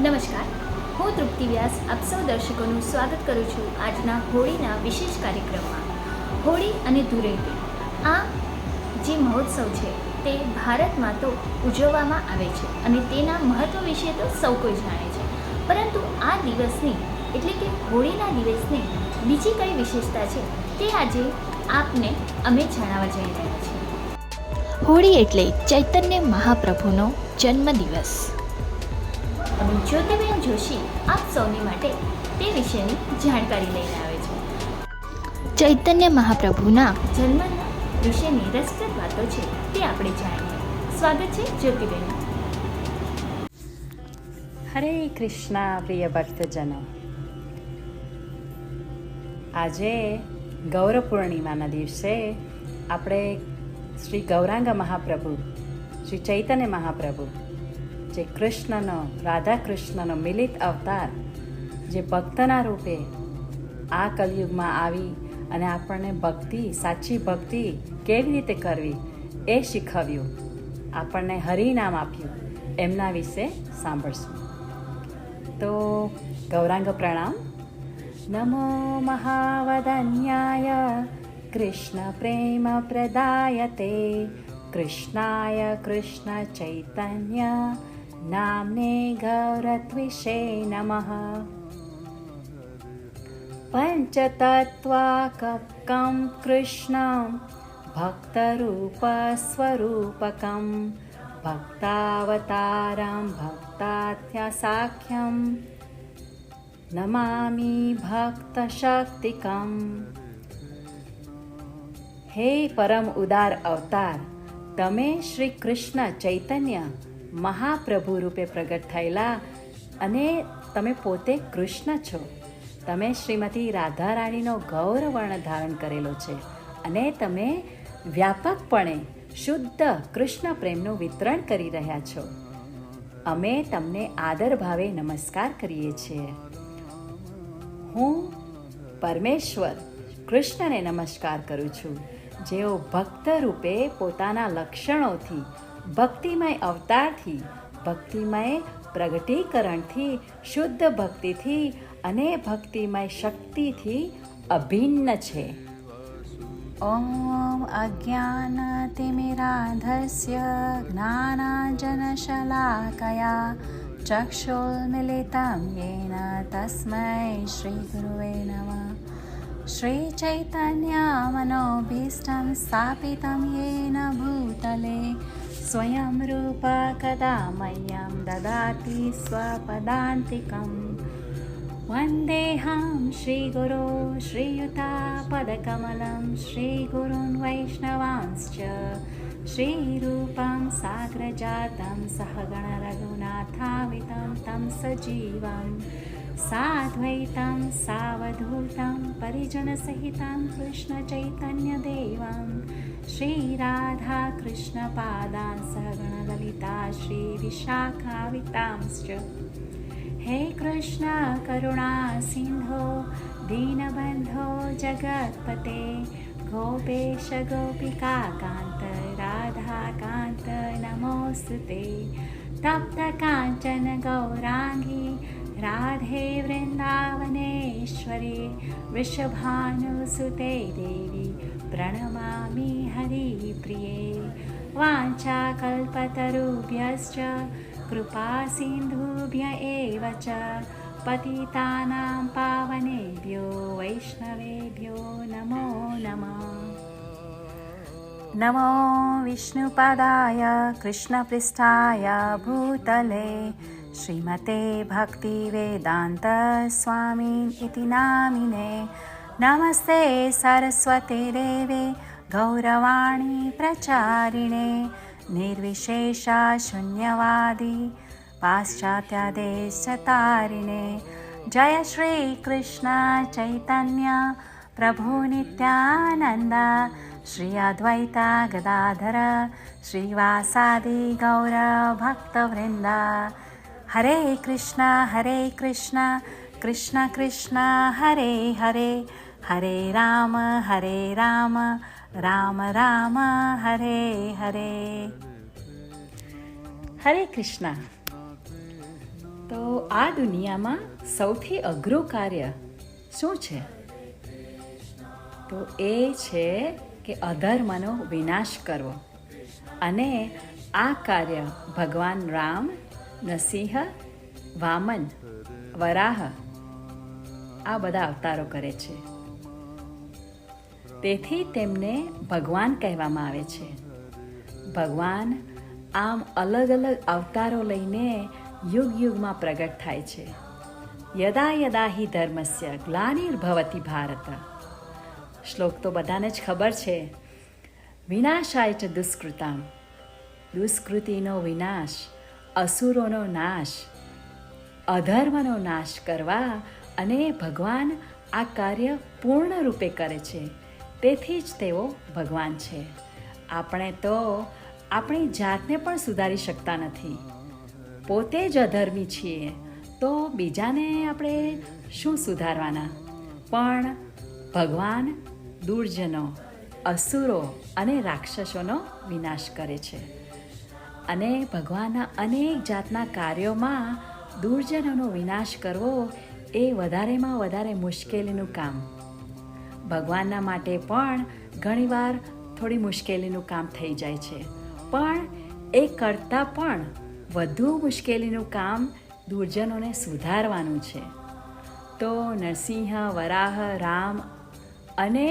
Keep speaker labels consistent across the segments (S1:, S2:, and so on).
S1: નમસ્કાર, હું તૃપ્તિ વ્યાસ આપ સૌ દર્શકોનું સ્વાગત કરું છું આજના હોળીના વિશેષ કાર્યક્રમમાં. હોળી અને ધૂળેટી આ જે મહોત્સવ છે તે ભારતમાં તો ઉજવવામાં આવે છે અને તેના મહત્ત્વ વિશે તો સૌ કોઈ જાણે છે. પરંતુ આ દિવસની એટલે કે હોળીના દિવસની બીજી કઈ વિશેષતા છે તે આજે આપને અમે જણાવવા જઈ રહ્યા છીએ. હોળી એટલે ચૈતન્ય મહાપ્રભુનો જન્મદિવસ. અને જ્યોતિબેન જોશી આપ સૌની માટે તે વિશેની જાણકારી લઈને આવે છે. ચૈતન્ય મહાપ્રભુના જન્મના વિશેની રસપ્રદ વાતો છે તે આપણે જાણીએ. સ્વાગત છે જ્યોતિબેન.
S2: હરે કૃષ્ણ પ્રિય ભક્તજનો, આજે ગૌર પૂર્ણિમાના દિવસે આપણે શ્રી ગૌરાંગ મહાપ્રભુ, શ્રી ચૈતન્ય મહાપ્રભુ, જે કૃષ્ણનો, રાધા કૃષ્ણનો મિલિત અવતાર, જે ભક્તના રૂપે આ કલયુગમાં આવી અને આપણને ભક્તિ, સાચી ભક્તિ કેવી રીતે કરવી એ શીખવ્યું, આપણને હરિનામ આપ્યું, એમના વિશે સાંભળશું. તો ગૌરાંગ પ્રણામ. નમો મહાવદન્યાય કૃષ્ણ પ્રેમ પ્રદાયતે કૃષ્ણાય કૃષ્ણ ચૈતન્ય નામને ગૌરત્વિષે નમઃ. પંચતત્વાકં કૃષ્ણં ભક્તરૂપસ્વરૂપકં ભક્તાવતારં ભક્તાખ્યસાખ્યં નમામિ ભક્તશક્તિકમ. હે પરમ ઉદાર અવતાર, તમે શ્રી કૃષ્ણ ચૈતન્ય મહાપ્રભુ રૂપે પ્રગટ થયેલા અને તમે પોતે કૃષ્ણ છો. તમે શ્રીમતી રાધા રાણીનો ગૌર વર્ણ ધારણ કરેલો છે અને તમે વ્યાપકપણે શુદ્ધ કૃષ્ણ પ્રેમનું વિતરણ કરી રહ્યા છો. અમે તમને આદર ભાવે નમસ્કાર કરીએ છીએ. હું પરમેશ્વર કૃષ્ણને નમસ્કાર કરું છું, જેઓ ભક્ત રૂપે પોતાના લક્ષણોથી, ભક્તિમય અવતારથી, ભક્તિમય પ્રગટીકરણથી, શુદ્ધ ભક્તિથી અને ભક્તિમય શક્તિથી અભિન્ન છે. ઓમ અજ્ઞાનતિમિરાંધસ્ય જ્ઞાનાંજનશલાકયા ચક્ષુર્મિલિतं યેન તસ્મૈ શ્રીગુરવે નમઃ. શ્રીચૈતન્યમનોભીષ્ટં સ્થાપિतं યેન ભૂતલે સ્વયં રૂપ કદા મह्यं દદાતિ સ્વપદાન્તિકम्. વંદેહં શ્રીગુરો શ્રીયુતાપદકમलं શ્રીગુરૂन् વૈષ્ણવાંશ્ચ શ્રીરૂપં સાગ્રજાतं સહગણ રઘુનાથાન્વિतं तं સજીવં સાદ્વૈतं સાવધૂतं પરિજનસહિतं કૃષ્ણચૈતન્યદેવં શ્રીરાધાકૃષ્ણપાદાन् સહગણ લલિતા શ્રીવિશાખાન્વિતાંશ્ચ. હે કૃષ્ણ કરુણા સિંધો દીનબંધો જગત્પતે ગોપેશ ગોપિકાકાંત રાધાકાંત નમોસ્તુતે. તપ્ત કાંચન ગૌરાંગી રાધે વૃંદાવનેશ્વરી વૃષભાનુસુતે દેવી પ્રણમામિ હરિપ્રિયે. વાંછાકલ્પતરુભ્યશ્ચ કૃપા સિંધુભ્ય એવ ચ પતિતાનાં પાવનેભ્યો વૈષ્ણવેભ્યો નમો નમઃ. નમો વિષ્ણુપાદાય કૃષ્ણપૃષ્ઠાય ભૂતલે શ્રીમતે ભક્તિવેદાંત સ્વામી ઇતિ નામિને. નમસ્તે સરસ્વતી દેવે ગૌરવાણી પ્રચારિણે નિર્વિશેષા શૂન્યવાદી પાશ્ચાત્યદેશતારિણે. જય શ્રી કૃષ્ણ ચૈતન્ય પ્રભુ નિત્યાનંદ શ્રી અદ્વૈતા ગદાધર શ્રીવાસાદિ ગૌર ભક્તવૃંદ. હરે કૃષ્ણ કૃષ્ણ કૃષ્ણ હરે હરે હરે રામ રામ રામ હરે હરે. હરે કૃષ્ણ. તો આ દુનિયામાં સૌથી અઘરું કાર્ય શું છે? તો એ છે કે અધર્મનો વિનાશ કરવો. અને આ કાર્ય ભગવાન રામ, નરસિંહ, વામન, વરાહ આ બધા અવતારો કરે છે. તેથી તેમને ભગવાન કહેવામાં આવે છે. ભગવાન આમ અલગ અલગ અવતારો લઈને યુગ યુગમાં પ્રગટ થાય છે. યદા યદા હિ ધર્મસ્ય ગ્લાનિર્ભવતિ ભારત. શ્લોક તો બધાને જ ખબર છે. વિનાશાય ચ દુષ્કૃતામ, દુષ્કૃતિનો વિનાશ, અસુરોનો નાશ, અધર્મનો નાશ કરવા અને ભગવાન આ કાર્ય પૂર્ણ રૂપે કરે છે. તેથી જ તેઓ ભગવાન છે. આપણે તો આપણી જાતને પણ સુધારી શકતા નથી. પોતે જ અધર્મી છીએ તો બીજાને આપણે શું સુધારવાના? પણ ભગવાન દુર્જનો, અસુરો અને રાક્ષસોનો વિનાશ કરે છે. અને ભગવાનના અનેક જાતના કાર્યોમાં દુર્જનોનો વિનાશ કરવો એ વધારેમાં વધારે મુશ્કેલીનું કામ. ભગવાનના માટે પણ ઘણીવાર થોડી મુશ્કેલીનું કામ થઈ જાય છે. પણ એ કરતાં પણ વધુ મુશ્કેલીનું કામ દુર્જનોને સુધારવાનું છે. તો નરસિંહ, વરાહ, રામ અને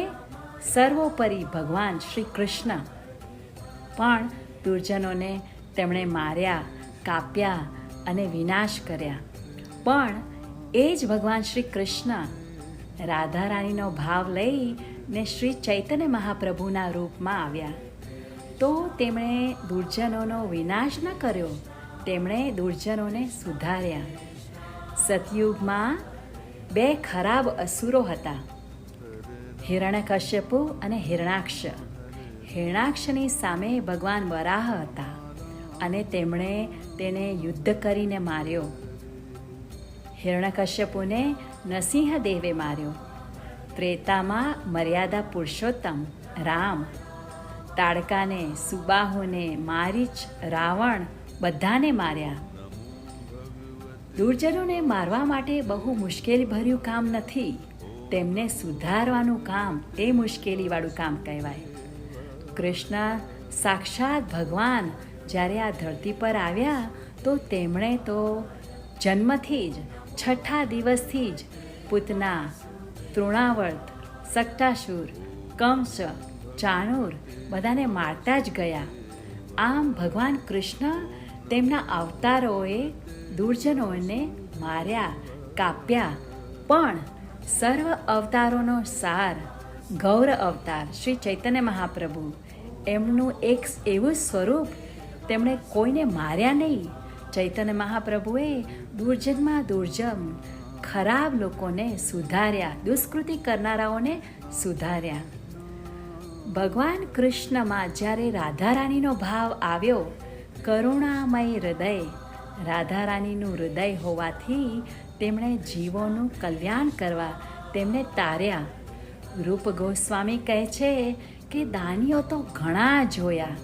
S2: સર્વોપરી ભગવાન શ્રી કૃષ્ણ પણ દુર્જનોને તેમણે માર્યા, કાપ્યા અને વિનાશ કર્યા. પણ એ જ ભગવાન શ્રી કૃષ્ણ રાધા રાણીનો ભાવ લઈને શ્રી ચૈતન્ય મહાપ્રભુના રૂપમાં આવ્યા. તો તેમણે દુર્જનોનો વિનાશ ન કર્યો, તેમણે દુર્જનોને સુધાર્યા. સતયુગમાં 2 ખરાબ અસુરો હતા, હિરણ્યકશ્યપુ અને હિરણાક્ષ. હિરણાક્ષની સામે ભગવાન વરાહ હતા અને તેમણે તેને યુદ્ધ કરીને માર્યો. હિરણ્યકશ્યપુને નરસિંહદેવે માર્યો. ત્રેતામાં મર્યાદા પુરુષોત્તમ રામ તાડકાને, સુબાહુને, મારીચ, રાવણ બધાને માર્યા. દુર્જનોને મારવા માટે બહુ મુશ્કેલીભર્યું કામ નથી. તેમને સુધારવાનું કામ એ મુશ્કેલીવાળું કામ કહેવાય. કૃષ્ણ સાક્ષાત ભગવાન જ્યારે આ ધરતી પર આવ્યા તો તેમણે તો જન્મથી જ 6ઠા દિવસથી જ પૂતના, તૃણાવર્ત, સક્ટાસુર, કંસ, ચાણૂર બધાને મારતા જ ગયા. આમ ભગવાન કૃષ્ણ તેમના અવતારોએ દુર્જનોને માર્યા, કાપ્યા. પણ સર્વ અવતારોનો સાર ગૌર અવતાર શ્રી ચૈતન્ય મહાપ્રભુ, એમનું એક એવું સ્વરૂપ, તેમણે કોઈને માર્યા નહીં. ચૈતન્ય મહાપ્રભુએ દુર્જનમાં દુર્જન ખરાબ લોકોને સુધાર્યા, દુષ્કૃતિ કરનારાઓને સુધાર્યા. ભગવાન કૃષ્ણમાં જ્યારે રાધા રાણીનો ભાવ આવ્યો, કરુણામય હૃદય, રાધા રાણીનું હૃદય હોવાથી તેમણે જીવોનું કલ્યાણ કરવા તેમને તાર્યા. રૂપ ગોસ્વામી કહે છે કે દાનીઓ તો ઘણા જોયા,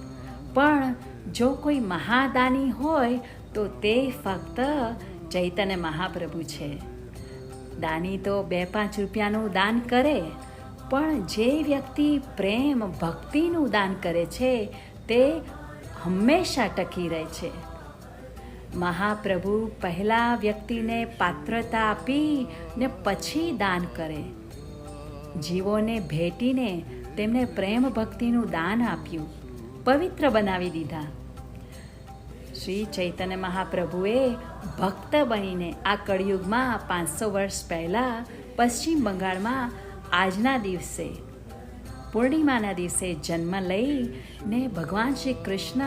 S2: પણ જો કોઈ મહાદાની હોય તો તે ફક્ત ચૈતન્ય મહાપ્રભુ છે. દાની તો 2-5 રૂપિયાનું દાન કરે, પણ જે વ્યક્તિ પ્રેમ ભક્તિનું દાન કરે છે તે હંમેશા ટકી રહે છે. મહાપ્રભુ પહેલા વ્યક્તિને પાત્રતા આપી ને પછી દાન કરે. જીવોને ભેટીને તેમને પ્રેમ ભક્તિનું દાન આપ્યું, પવિત્ર બનાવી દીધા. શ્રી ચૈતન્ય મહાપ્રભુએ ભક્ત બનીને આ કળિયુગમાં 500 વર્ષ પહેલાં પશ્ચિમ બંગાળમાં આજના દિવસે પૂર્ણિમાના દિવસે જન્મ લઈને ભગવાન શ્રી કૃષ્ણ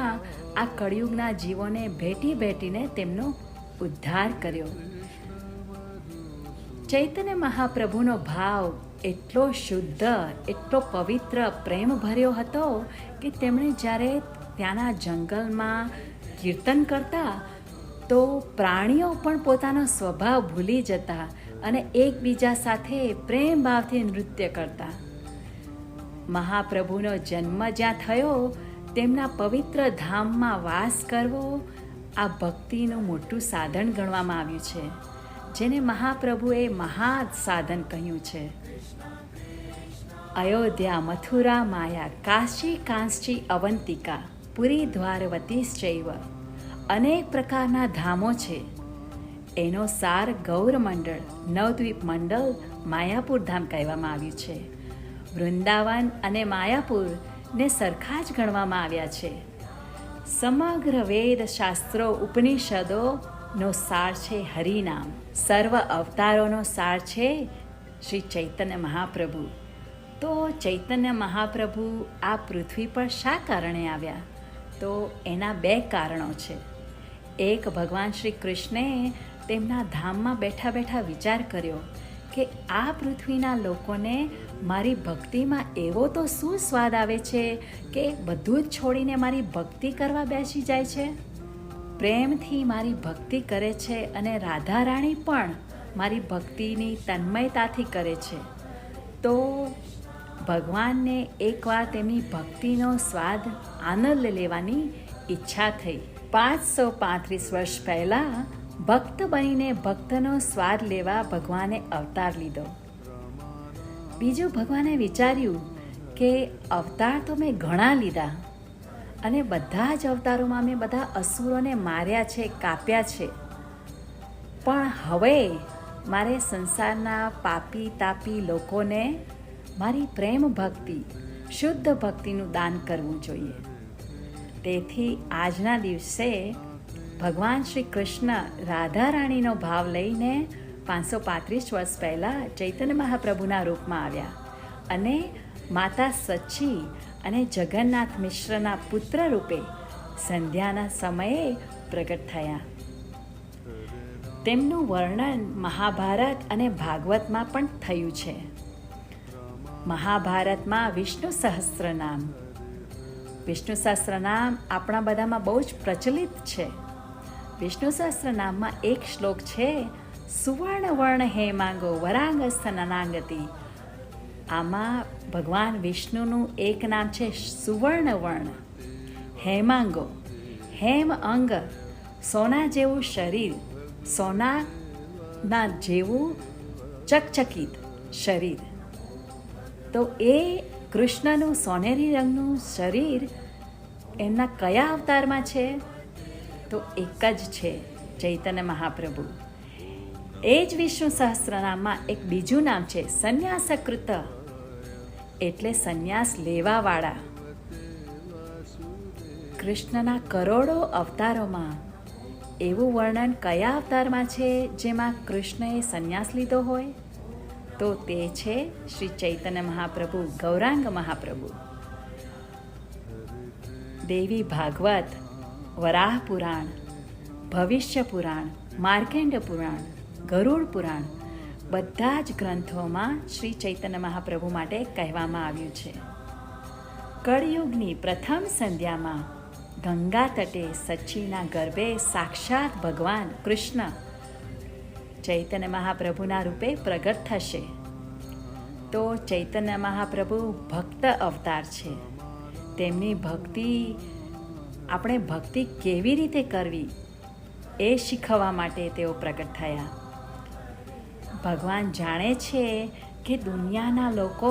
S2: આ કળિયુગના જીવોને ભેટી ભેટીને તેમનો ઉદ્ધાર કર્યો. ચૈતન્ય મહાપ્રભુનો ભાવ એટલો શુદ્ધ, એટલો પવિત્ર, પ્રેમ ભર્યો હતો કે તેમણે જ્યારે ત્યાંના જંગલમાં કીર્તન કરતા તો પ્રાણીઓ પણ પોતાનો સ્વભાવ ભૂલી જતા અને એકબીજા સાથે પ્રેમ ભાવથી નૃત્ય કરતા. મહાપ્રભુનો જન્મ જ્યાં થયો તેમના પવિત્ર ધામમાં વાસ કરવો આ ભક્તિનું મોટું સાધન ગણવામાં આવ્યું છે, જેને મહાપ્રભુએ મહા સાધન કહ્યું છે. અયોધ્યા, મથુરા, માયા, કાશી, કાંચી, અવંતિકા, પુરી, દ્વારવતીશ્ચૈવ, અનેક પ્રકારના ધામો છે. એનો સાર ગૌરમંડળ, નવદ્વીપ મંડળ, માયાપુર ધામ કહેવામાં આવ્યું છે. વૃંદાવન અને માયાપુરને સરખા જ ગણવામાં આવ્યા છે. સમગ્ર વેદ, શાસ્ત્રો, ઉપનિષદોનો સાર છે હરિનામ. સર્વ અવતારોનો સાર છે શ્રી ચૈતન્ય મહાપ્રભુ. તો ચૈતન્ય મહાપ્રભુ આ પૃથ્વી પર શા કારણે આવ્યા? તો એના બે કારણો છે. એક, ભગવાન શ્રી કૃષ્ણે તેમના ધામમાં બેઠા બેઠા વિચાર કર્યો કે આ પૃથ્વીના લોકોને મારી ભક્તિમાં એવો તો શું સ્વાદ આવે છે કે બધું જ છોડીને મારી ભક્તિ કરવા બેસી જાય છે, પ્રેમથી મારી ભક્તિ કરે છે અને રાધા રાણી પણ મારી ભક્તિની તન્મયતાથી કરે છે. તો ભગવાનને એકવાર તેમની ભક્તિનો સ્વાદ આનંદ લેવાની ઈચ્છા થઈ. 535 વર્ષ પહેલાં ભક્ત બનીને ભક્તનો સ્વાદ લેવા ભગવાને અવતાર લીધો. બીજું, ભગવાને વિચાર્યું કે અવતાર તો મેં ઘણા લીધા અને બધા જ અવતારોમાં મેં બધા અસુરોને માર્યા છે, કાપ્યા છે, પણ હવે મારે સંસારના પાપી તાપી લોકોને મારી પ્રેમ ભક્તિ, શુદ્ધ ભક્તિનું દાન કરવું જોઈએ. તેથી આજના દિવસે ભગવાન શ્રી કૃષ્ણ રાધા રાણીનો ભાવ લઈને 535 વર્ષ પહેલાં ચૈતન્ય મહાપ્રભુના રૂપમાં આવ્યા અને માતા સચ્ચી અને જગન્નાથ મિશ્રના પુત્ર રૂપે સંધ્યાના સમયે પ્રગટ થયા. તેમનું વર્ણન મહાભારત અને ભાગવતમાં પણ થયું છે. મહાભારતમાં વિષ્ણુ સહસ્ત્રનામ આપણા બધામાં બહુ જ પ્રચલિત છે. વિષ્ણુ સહસ્ત્રનામમાં એક શ્લોક છે, સુવર્ણ વર્ણ હેમાંગો વરાંગસ્તનનાંગતિ. આમાં ભગવાન વિષ્ણુનું એક નામ છે સુવર્ણ વર્ણ. હેમાંગો, હેમ અંગ, સોના જેવું શરીર, સોનાના જેવું ચકચકિત શરીર. તો એ કૃષ્ણનું સોનેરી રંગનું શરીર એમના કયા અવતારમાં છે? તો એક જ છે, ચૈતન્ય મહાપ્રભુ. એ જ વિષ્ણુ સહસ્ત્રનામમાં એક બીજું નામ છે સંન્યાસકૃત, એટલે સંન્યાસ લેવાવાળા. કૃષ્ણના કરોડો અવતારોમાં એવું વર્ણન કયા અવતારમાં છે જેમાં કૃષ્ણએ સંન્યાસ લીધો હોય? તો તે છે શ્રી ચૈતન્ય મહાપ્રભુ, ગૌરાંગ મહાપ્રભુ. દેવી ભાગવત, વરાહ પુરાણ, ભવિષ્ય પુરાણ, માર્કેન્ડ પુરાણ, ગરુડ પુરાણ, બધા જ ગ્રંથોમાં શ્રી ચૈતન્ય મહાપ્રભુ માટે કહેવામાં આવ્યું છે. કળયુગની પ્રથમ સંધ્યામાં ગંગા તટે સચ્ચીના ગર્ભે સાક્ષાત ભગવાન કૃષ્ણ ચૈતન્ય મહાપ્રભુના રૂપે પ્રગટ થશે. તો ચૈતન્ય મહાપ્રભુ ભક્ત અવતાર છે. તેમની ભક્તિ, આપણે ભક્તિ કેવી રીતે કરવી એ શીખવવા માટે તેઓ પ્રગટ થયા. ભગવાન જાણે છે કે દુનિયાના લોકો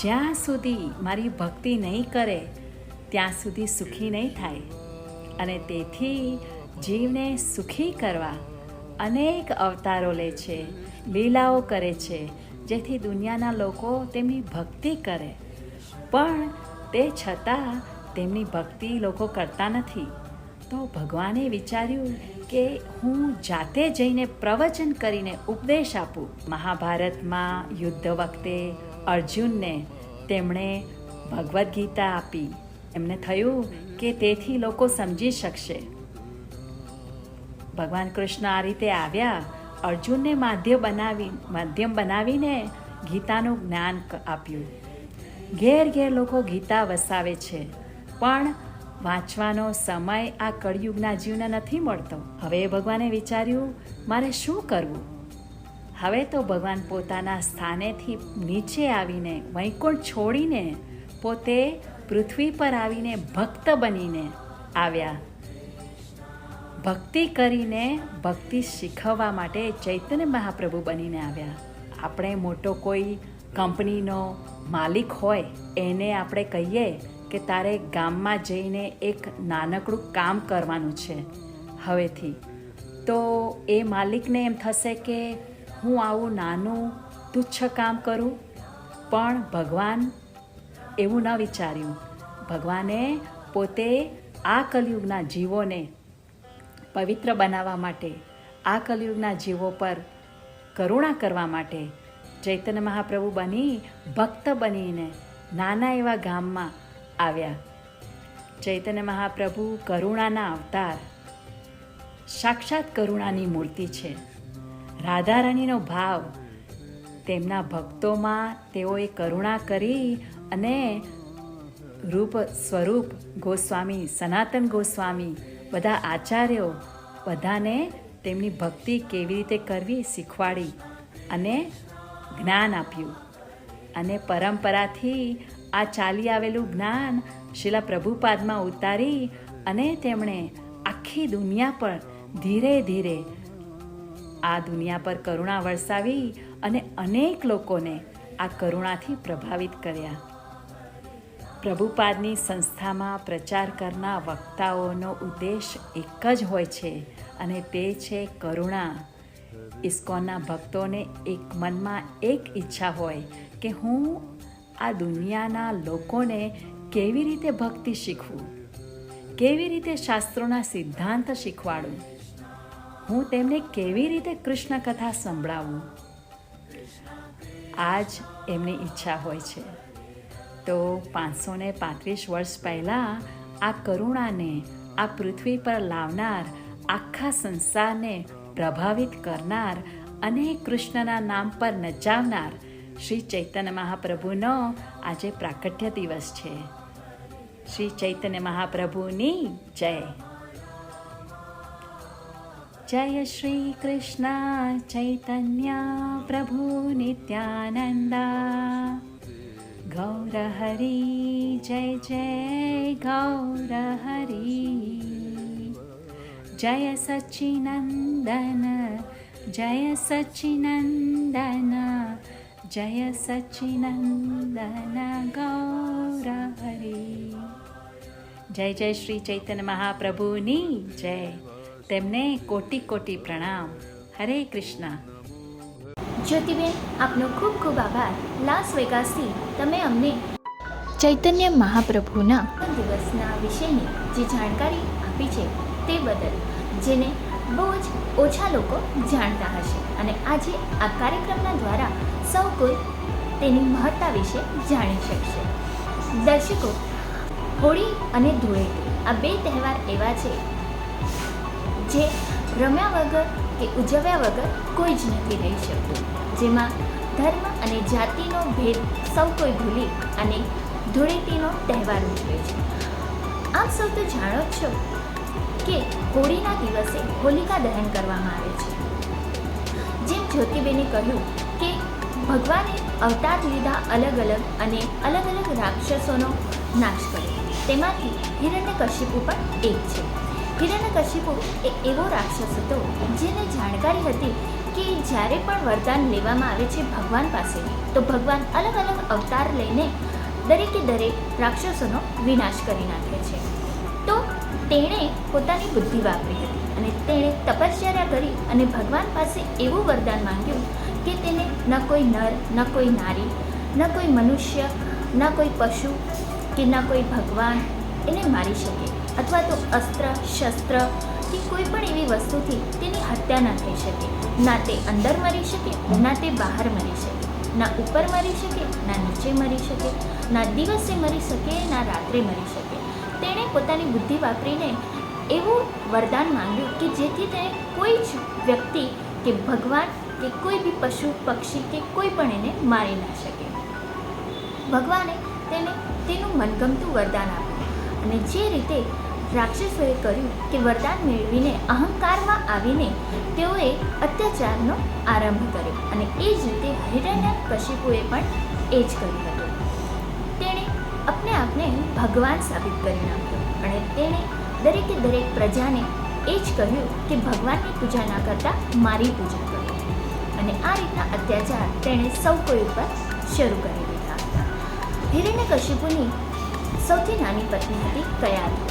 S2: જ્યાં સુધી મારી ભક્તિ નહીં કરે ત્યાં સુધી સુખી નહીં થાય, અને તેથી જીવને સુખી કરવા અનેક અવતારો લે છે, લીલાઓ કરે છે, જેથી દુનિયાના લોકો તેમની ભક્તિ કરે. પણ તે છતાં તેમની ભક્તિ લોકો કરતા નથી. તો ભગવાને વિચાર્યું કે હું જાતે જઈને પ્રવચન કરીને ઉપદેશ આપું. મહાભારતમાં યુદ્ધ વખતે અર્જુનને તેમણે ભગવદ્ ગીતા આપી. એમને થયું કે તેથી લોકો સમજી શકશે. ભગવાન કૃષ્ણ આ રીતે આવ્યા, અર્જુનને માધ્યમ બનાવીને ગીતાનું જ્ઞાન આપ્યું. ઘેર ઘેર લોકો ગીતા વસાવે છે, પણ વાંચવાનો સમય આ કળિયુગના જીવને નથી મળતો. હવે ભગવાને વિચાર્યું મારે શું કરવું? હવે તો ભગવાન પોતાના સ્થાનેથી નીચે આવીને, વૈકુંઠ છોડીને પોતે પૃથ્વી પર આવીને ભક્ત બનીને આવ્યા. ભક્તિ કરીને ભક્તિ શીખવવા માટે ચૈતન્ય મહાપ્રભુ બનીને આવ્યા. આપણે મોટો કોઈ કંપનીનો માલિક હોય એને આપણે કહીએ કે તારે ગામમાં જઈને એક નાનકડું કામ કરવાનું છે હવેથી, તો એ માલિકને એમ થશે કે હું આવું નાનું તુચ્છ કામ કરું. પણ ભગવાન એવું ન વિચાર્યું. ભગવાને પોતે આ કલયુગના જીવોને પવિત્ર બનાવવા માટે, આ કલયુગના જીવો પર કરુણા કરવા માટે ચૈતન્ય મહાપ્રભુ બની ભક્ત બનીને નાના એવા ગામમાં આવ્યા. ચૈતન્ય મહાપ્રભુ કરુણાના અવતાર, સાક્ષાત કરુણાની મૂર્તિ છે. રાધારાણીનો ભાવ તેમના ભક્તોમાં તેઓએ કરુણા કરી અને રૂપ સ્વરૂપ ગોસ્વામી, સનાતન ગોસ્વામી, બધા આચાર્યો બધાને તેમની ભક્તિ કેવી રીતે કરવી શીખવાડી અને જ્ઞાન આપ્યું. અને પરંપરાથી આ ચાલી આવેલું જ્ઞાન શ્રીલા પ્રભુપાદમાં ઉતારી અને તેમણે આખી દુનિયા પર ધીરે ધીરે આ દુનિયા પર કરુણા વરસાવી અને અનેક લોકોને આ કરુણાથી પ્રભાવિત કર્યા. પ્રભુપાદની સંસ્થામાં પ્રચાર કરનાર વક્તાઓનો ઉદ્દેશ એક જ હોય છે અને તે છે કરુણા. ઇસ્કોનના ભક્તોને એક મનમાં એક ઈચ્છા હોય કે હું આ દુનિયાના લોકોને કેવી રીતે ભક્તિ શીખવું, કેવી રીતે શાસ્ત્રોના સિદ્ધાંત શીખવાડું, હું તેમને કેવી રીતે કૃષ્ણ કથા સંભળાવું. આ જ એમની ઈચ્છા હોય છે. તો 535 વર્ષ પહેલાં આ કરુણાને આ પૃથ્વી પર લાવનાર, આખા સંસારને પ્રભાવિત કરનાર અને કૃષ્ણના નામ પર નચાવનાર શ્રી ચૈતન્ય મહાપ્રભુનો આજે પ્રાકટ્ય દિવસ છે. શ્રી ચૈતન્ય મહાપ્રભુની જય. જય શ્રી કૃષ્ણ ચૈતન્ય પ્રભુ નિત્યાનંદા, ગૌર હરી જય જય ગૌર હરી, જય સચ્ચિનંદન જય સચ્ચિનંદન જય સચ્ચિનંદન ગૌર હરી. જય જય શ્રી ચૈતન્ય મહાપ્રભુની જય. તેમને કોટી કોટી પ્રણામ. હરે કૃષ્ણ.
S1: જ્યોતિબેન, આપનો ખૂબ ખૂબ આભાર. લાસ વેગાસથી તમે અમને ચૈતન્ય મહાપ્રભુના દિવસના વિશેની જે જાણકારી આપી છે તે બદલ, જેને બહુ જ ઓછા લોકો જાણતા હશે. અને આજે આ કાર્યક્રમના દ્વારા સૌ કોઈ તેની મહત્તા વિશે જાણી શકશે. દર્શકો, હોળી અને ધૂળેટી આ બે તહેવાર એવા છે જે રમ્યા વગર કે ઉજવ્યા વગર કોઈ જ નથી રહી શકતું. જેમાં ધર્મ અને જાતિનો ભેદ સૌ કોઈ ભૂલી અને ધૂળેટીનો તહેવાર ઉજવે છે. આપ સૌ તો જાણો જ છો કે હોળીના દિવસે હોલિકા દહન કરવામાં આવે છે. જેમ જ્યોતિબેને કહ્યું કે ભગવાને અવતાર લીધા અલગ અલગ અને અલગ અલગ રાક્ષસોનો નાશ કર્યો. તેમાંથી હિરણ્યકશિપુ પણ એક છે. હિરણ્યકશિપુ એ એવો રાક્ષસ હતો જેને જાણકારી હતી કે જ્યારે પણ વરદાન લેવામાં આવે છે ભગવાન પાસે, તો ભગવાન અલગ અલગ અવતાર લઈને દરેકે દરેક રાક્ષસોનો વિનાશ કરી નાખે છે. તો તેણે પોતાની બુદ્ધિ વાપરી હતી અને તેણે તપશ્ચર્યા કરી અને ભગવાન પાસે એવું વરદાન માંગ્યું કે તેને ન કોઈ નર, ન કોઈ નારી, ન કોઈ મનુષ્ય, ન કોઈ પશુ કે ન કોઈ ભગવાન એને મારી શકે, અથવા તો અસ્ત્ર શસ્ત્ર કે કોઈ પણ એવી વસ્તુથી તેની હત્યા ન થઈ શકે. ના તે અંદર મરી શકે, ના તે બહાર મરી શકે, ના ઉપર મરી શકે, ના નીચે મરી શકે, ના દિવસે મરી શકે, ના રાત્રે મરી શકે. તેણે પોતાની બુદ્ધિ વાપરીને એવું વરદાન માંગ્યું કે જેથી તેને કોઈ જ વ્યક્તિ કે ભગવાન કે કોઈ બી પશુ પક્ષી કે કોઈ પણ એને મારી ના શકે. ભગવાને તેને તેનું મનગમતું વરદાન આપ્યું. અને જે રીતે રાક્ષસોએ કર્યું કે વરદાન મેળવીને અહંકારમાં આવીને તેઓએ અત્યાચારનો આરંભ કર્યો. અને એ જ રીતે હિરણ્યકશિપુએ પણ એ જ કર્યું હતું. તેણે આપને ભગવાન સાબિત કરી નાખ્યો અને તેણે દરેકે દરેક પ્રજાને એ જ કહ્યું કે ભગવાનની પૂજા ના કરતાં મારી પૂજા કરો. અને આ રીતના અત્યાચાર તેણે સૌ કોઈ ઉપર શરૂ કરી દીધા હતા. હિરણ્યકશિપુની સૌથી નાની પત્ની હતી કયાધુ,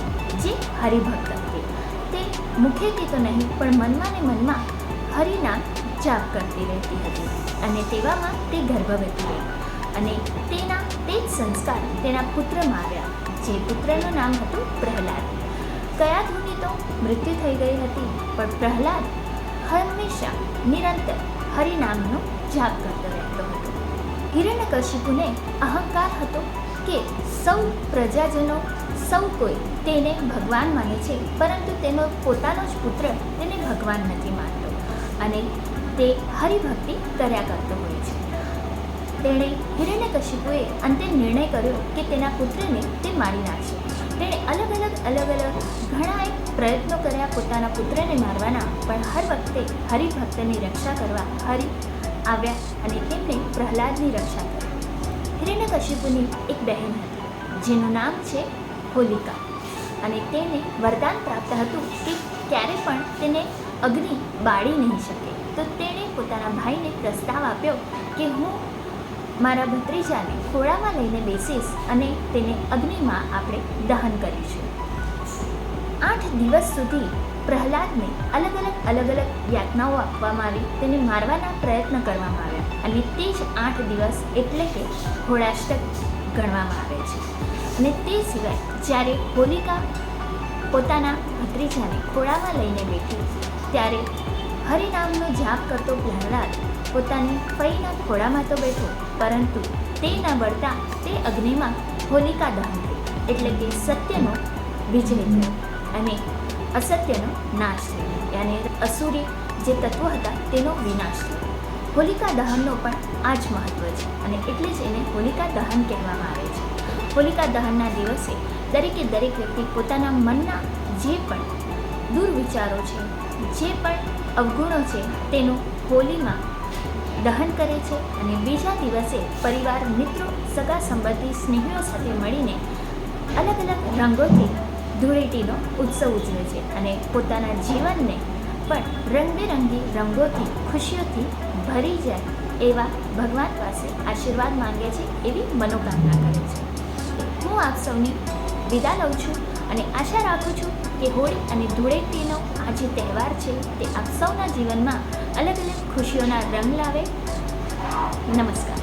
S1: જે હરિભક્ત હતી. તે મુખેથી તો નહીં પણ મનમાં ને મનમાં હરિનામ જાપ કરતી રહેતી હતી. અને તેવામાં તે ગર્ભવતી રહી અને તેના તે જ સંસ્કાર તેના પુત્રમાં આવ્યા, જે પુત્રનું નામ હતું પ્રહલાદ. કયાધુની તો મૃત્યુ થઈ ગઈ હતી, પણ પ્રહલાદ હંમેશા નિરંતર હરિનામનો જાપ કરતો રહેતો હતો. હિરણ્યકશિપુને અહંકાર હતો કે સૌ પ્રજાજનો સૌ કોઈ તેને ભગવાન માને છે, પરંતુ તેનો પોતાનો જ પુત્ર તેને ભગવાન નથી માનતો અને તે હરિભક્તિ કર્યા કરતો હોય છે. તેણે હિરણ્યકશિપુએ અંતે નિર્ણય કર્યો કે તેના પુત્રને તે મારી નાખશે. તેણે અલગ અલગ ઘણા પ્રયત્નો કર્યા પોતાના પુત્રને મારવાના, પણ હર વખતે હરિભક્તની રક્ષા કરવા હરિ આવ્યા અને તેમણે પ્રહલાદની રક્ષા કરી. હિરણ્યકશિપુની એક બહેન હતી જેનું નામ છે હોલિકા, અને તેને વરદાન પ્રાપ્ત હતું કે ક્યારે પણ તેને અગ્નિ બાળી નહીં શકે. તો તેણે પોતાના ભાઈને પ્રસ્તાવ આપ્યો કે હું મારા ભત્રીજાને ખોળામાં લઈને બેસીશ અને તેને અગ્નિમાં આપણે દહન કરીશું. 8 દિવસ સુધી પ્રહલાદને અલગ અલગ યાતનાઓ આપવામાં આવી, તેને મારવાના પ્રયત્ન કરવામાં આવ્યા અને તે જ 8 દિવસ એટલે કે હોળાષ્ટક ગણવામાં આવે છે. અને તે સિવાય જ્યારે હોલિકા પોતાના ભત્રીજાને ખોળામાં લઈને બેઠી, ત્યારે હરિનામનો જાપ કરતો પ્રહલાદ પોતાની ફઈના ખોળામાં તો બેઠો, પરંતુ તે ન બળતા તે અગ્નિમાં હોલિકા દહન થઈ, એટલે કે સત્યનો વિજય થયો અને અસત્યનો નાશ થયો, યાની અસુરી જે તત્વો હતા તેનો વિનાશ થયો. હોલિકા દહનનો પણ આ જ મહત્વ છે અને એટલે જ એને હોલિકા દહન કહેવામાં આવે છે. હોલિકા દહનના દિવસે દરેક વ્યક્તિ પોતાના મનના જે પણ દુર્વિચારો છે, જે પણ અવગુણો છે, તેનું હોલીમાં દહન કરે છે અને બીજા દિવસે પરિવાર, મિત્રો, સગા સંબંધી, સ્નેહીઓ સાથે મળીને અલગ રંગોથી ધૂળેટીનો ઉત્સવ ઉજવે છે અને પોતાના જીવનને પણ રંગબેરંગી રંગોથી, ખુશીઓથી ભરી જાય એવા ભગવાન પાસે આશીર્વાદ માંગે છે, એવી મનોકામના કરે છે. હું આપ સૌની વિદા લઉં છું અને આશા રાખું છું કે હોળી અને ધૂળેટીનો આ જે તહેવાર છે તે આપ સૌના જીવનમાં અલગ ખુશીઓના રંગ લાવે. નમસ્કાર.